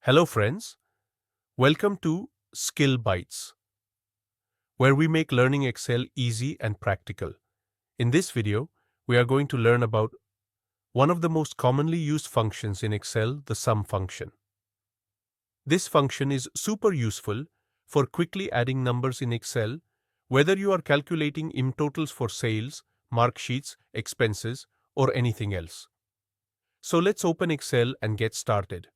Hello friends, welcome to Skill Bytes, where we make learning Excel easy and practical. In this video, we are going to learn about one of the most commonly used functions in Excel, the sum function. This function is super useful for quickly adding numbers in Excel, whether you are calculating IM totals for sales, marksheets, expenses, or anything else. So let's open Excel and get started.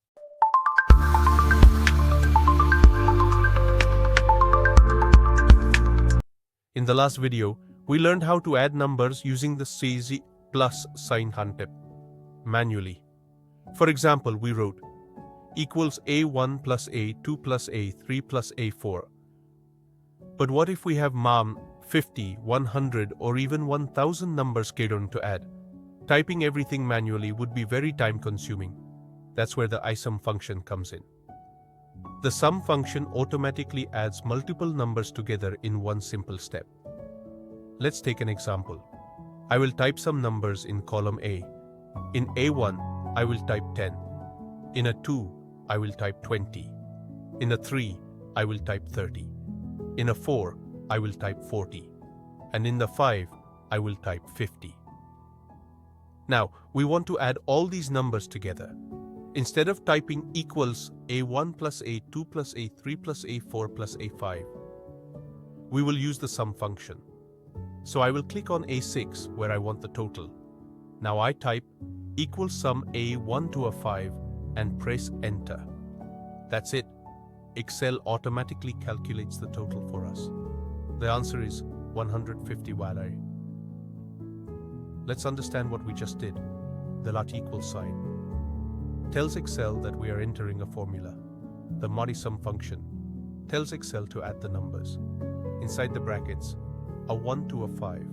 In the last video, we learned how to add numbers using the CZ plus sign handtip manually. For example, we wrote equals A1 plus A2 plus A3 plus A4. But what if we have 50, 100 or even 1000 numbers to add? Typing everything manually would be very time consuming. That's where the isum function comes in. The sum function automatically adds multiple numbers together in one simple step. Let's take an example. I will type some numbers in column A. In A1, I will type 10. In a 2, I will type 20. In a 3, I will type 30. In a 4, I will type 40. And in the 5, I will type 50. Now, we want to add all these numbers together. Instead of typing equals A1 plus A2 plus A3 plus A4 plus A5, we will use the sum function. So I will click on A6 where I want the total. Now I type equals sum A1 to A5 and press enter. That's it. Excel automatically calculates the total for us. The answer is 150 Wally. Let's understand what we just did. The @ sign tells Excel that we are entering a formula. The modSum function tells Excel to add the numbers. Inside the brackets, a 1 to a 5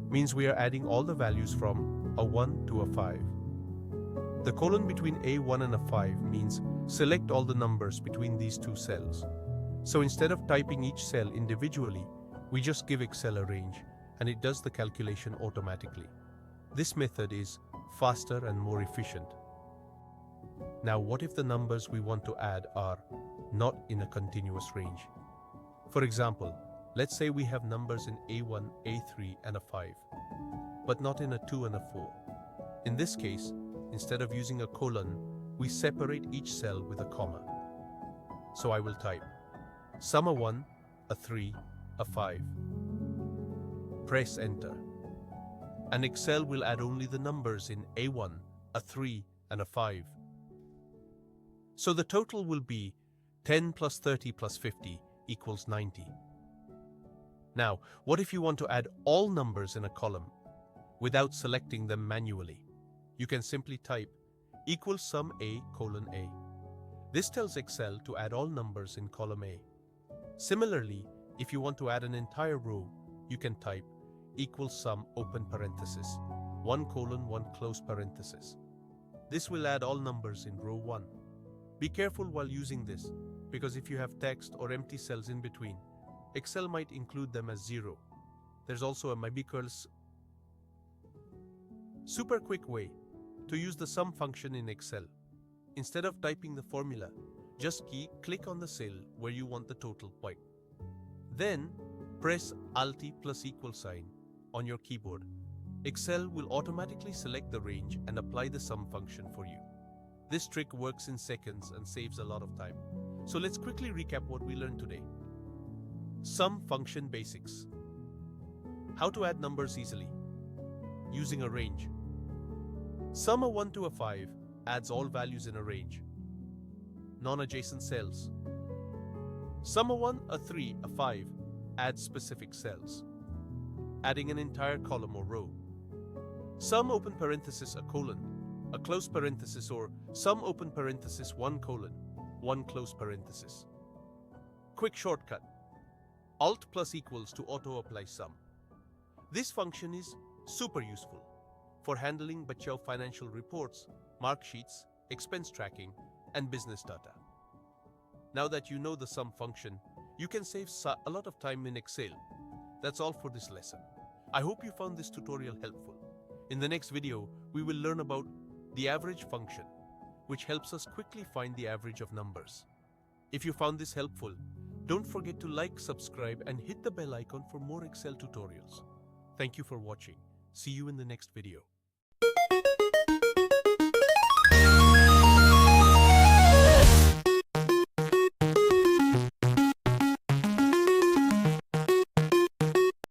means we are adding all the values from a 1 to a 5. The colon between A1 and a 5 means select all the numbers between these two cells. So instead of typing each cell individually, we just give Excel a range and it does the calculation automatically. This method is faster and more efficient. Now, what if the numbers we want to add are not in a continuous range? For example, let's say we have numbers in A1, A3, and a 5, but not in a 2 and a 4. In this case, instead of using a colon, we separate each cell with a comma. So I will type sum a 1, a 3, a 5. Press enter. And Excel will add only the numbers in A1, a 3, and a 5. So the total will be 10 plus 30 plus 50 equals 90. Now, what if you want to add all numbers in a column without selecting them manually? You can simply type equals sum A colon A. This tells Excel to add all numbers in column A. Similarly, if you want to add an entire row, you can type equals sum open parenthesis 1 colon 1 close parenthesis. This will add all numbers in row 1. Be careful while using this, because if you have text or empty cells in between, Excel might include them as 0. There's also a maybe curls. Super quick way to use the sum function in Excel. Instead of typing the formula, just click on the cell where you want the total point. Then press Alt plus equal sign on your keyboard. Excel will automatically select the range and apply the sum function for you. This trick works in seconds and saves a lot of time. So let's quickly recap what we learned today. Sum function basics. How to add numbers easily using a range. Sum a 1 to a 5 adds all values in a range. Non-adjacent cells. Sum a 1, a 3, a 5 adds specific cells. Adding an entire column or row. Sum open parenthesis a colon, a close parenthesis, or sum open parenthesis 1 colon, 1 close parenthesis. Quick shortcut. Alt plus equals to auto-apply sum. This function is super useful for handling Bytes financial reports, marksheets, expense tracking, and business data. Now that you know the sum function, you can save a lot of time in Excel. That's all for this lesson. I hope you found this tutorial helpful. In the next video, we will learn about the average function, which helps us quickly find the average of numbers. If you found this helpful, don't forget to like, subscribe, and hit the bell icon for more Excel tutorials. Thank you for watching. See you in the next video.